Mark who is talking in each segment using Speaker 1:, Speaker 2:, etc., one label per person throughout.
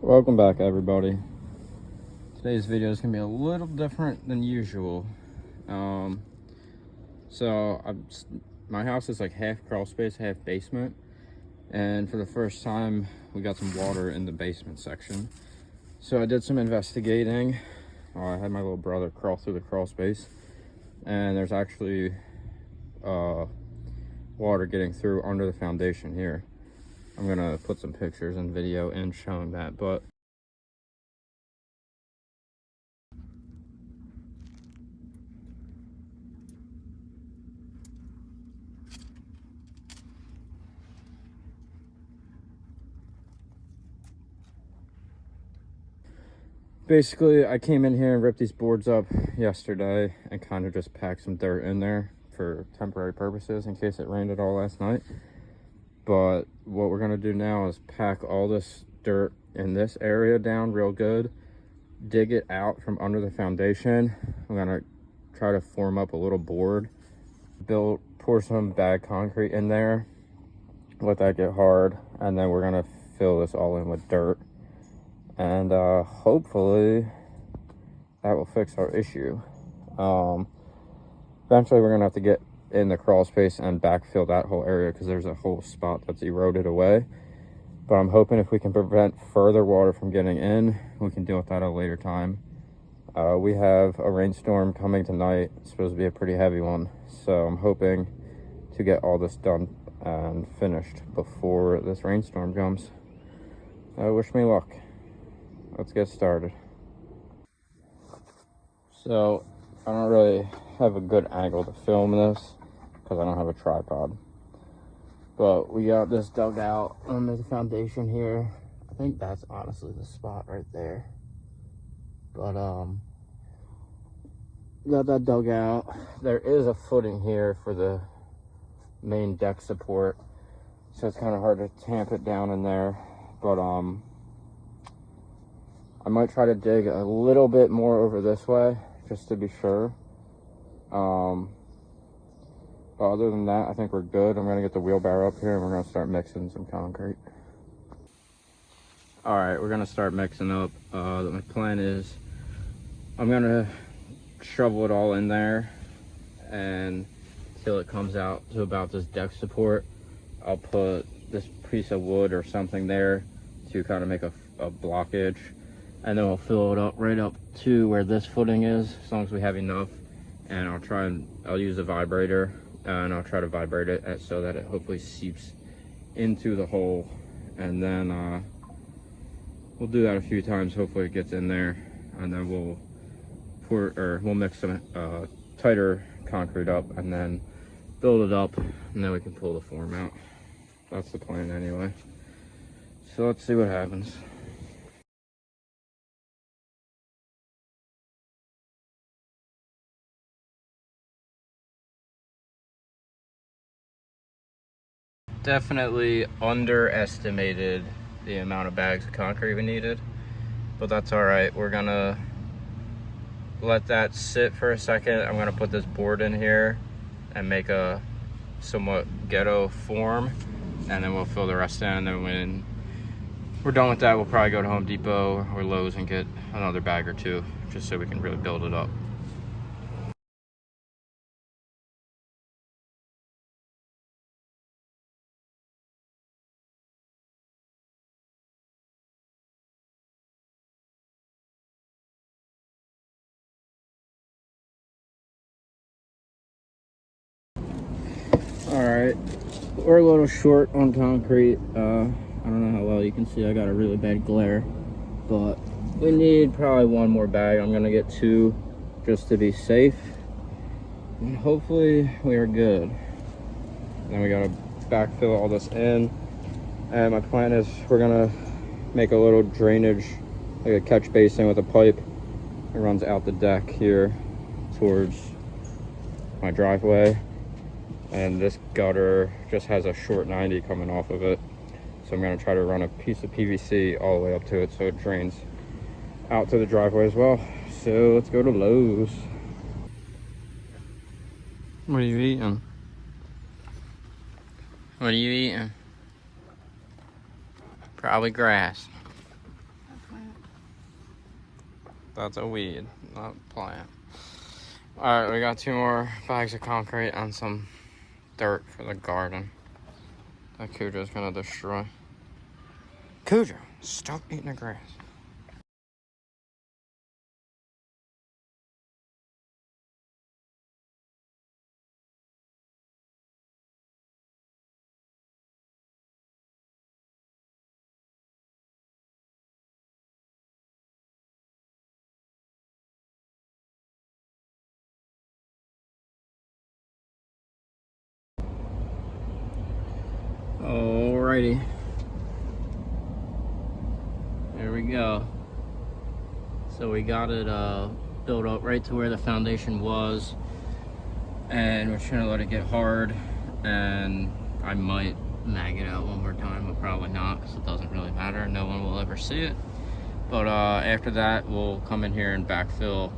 Speaker 1: Welcome back, everybody. Today's video is gonna be a little different than usual. My house is like half crawl space, half basement, and for the first time we got some water in the basement section. So I did some investigating. I had my little brother crawl through the crawl space, and there's actually water getting through under the foundation here. I'm gonna put some pictures and video in showing that, but basically, I came in here and ripped these boards up yesterday and kind of just packed some dirt in there for temporary purposes in case it rained at all last night. But what we're gonna do now is pack all this dirt in this area down real good, dig it out from under the foundation. I'm gonna try to form up a little board, pour some bag concrete in there, let that get hard, and then we're gonna fill this all in with dirt. And hopefully that will fix our issue. Eventually we're gonna have to get in the crawl space and backfill that whole area because there's a whole spot that's eroded away. But I'm hoping if we can prevent further water from getting in, we can deal with that at a later time. We have a rainstorm coming tonight. It's supposed to be a pretty heavy one, so I'm hoping to get all this done and finished before this rainstorm comes. Wish me luck. Let's get started. So I don't really have a good angle to film this because I don't have a tripod, but we got this dug out under the foundation here. I think that's honestly the spot right there, but got that dug out. There is a footing here for the main deck support, so it's kind of hard to tamp it down in there, but I might try to dig a little bit more over this way just to be sure. But other than that, I think we're good. I'm gonna get the wheelbarrow up here and we're gonna start mixing some concrete. All right, we're gonna start mixing up. My plan is I'm gonna shovel it all in there, and till it comes out to about this deck support, I'll put this piece of wood or something there to kind of make a blockage, and then we'll fill it up right up to where this footing is, as long as we have enough. And I'll use a vibrator, and I'll try to vibrate it so that it hopefully seeps into the hole, and then we'll do that a few times. Hopefully it gets in there, and then we'll mix some tighter concrete up and then build it up, and then we can pull the form out. That's the plan anyway. So let's see what happens. Definitely underestimated the amount of bags of concrete we needed, but that's all right. We're gonna let that sit for a second. I'm gonna put this board in here and make a somewhat ghetto form, and then we'll fill the rest in. And then when we're done with that, we'll probably go to Home Depot or Lowe's and get another bag or two, just so we can really build it up. All right, we're a little short on concrete. I don't know how well you can see. I got a really bad glare, but we need probably one more bag. I'm gonna get two just to be safe, and hopefully we are good. Then we gotta backfill all this in, and my plan is we're gonna make a little drainage, like a catch basin with a pipe. It runs out the deck here towards my driveway, and this gutter just has a short 90 coming off of it. So I'm gonna try to run a piece of PVC all the way up to it so it drains out to the driveway as well. So let's go to Lowe's. What are you eating? What are you eating? Probably grass. That's a weed, not a plant. All right, we got 2 more bags of concrete and some dirt for the garden that Cujo's gonna destroy. Cujo, stop eating the grass. Alrighty. There we go. So we got it built up right to where the foundation was, and we're trying to let it get hard, and I might mag it out one more time, but probably not, because it doesn't really matter. No one will ever see it. But after that, we'll come in here and backfill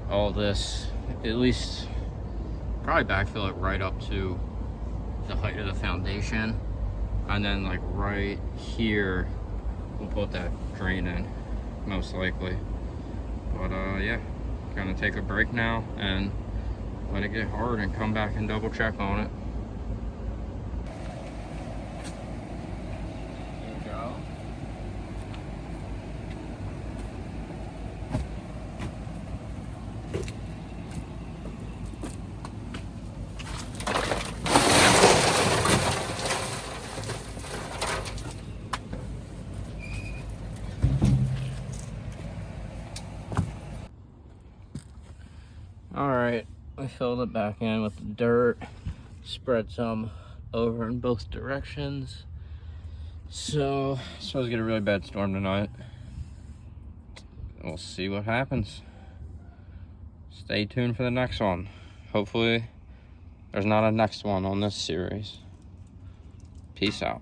Speaker 1: all this, at least probably backfill it right up to the height of the foundation, and then like right here we'll put that drain in, most likely. But yeah, gonna take a break now and let it get hard and come back and double check on it. There we go. Alright, I filled it back in with the dirt, spread some over in both directions. So, supposed to get a really bad storm tonight. We'll see what happens. Stay tuned for the next one. Hopefully, there's not a next one on this series. Peace out.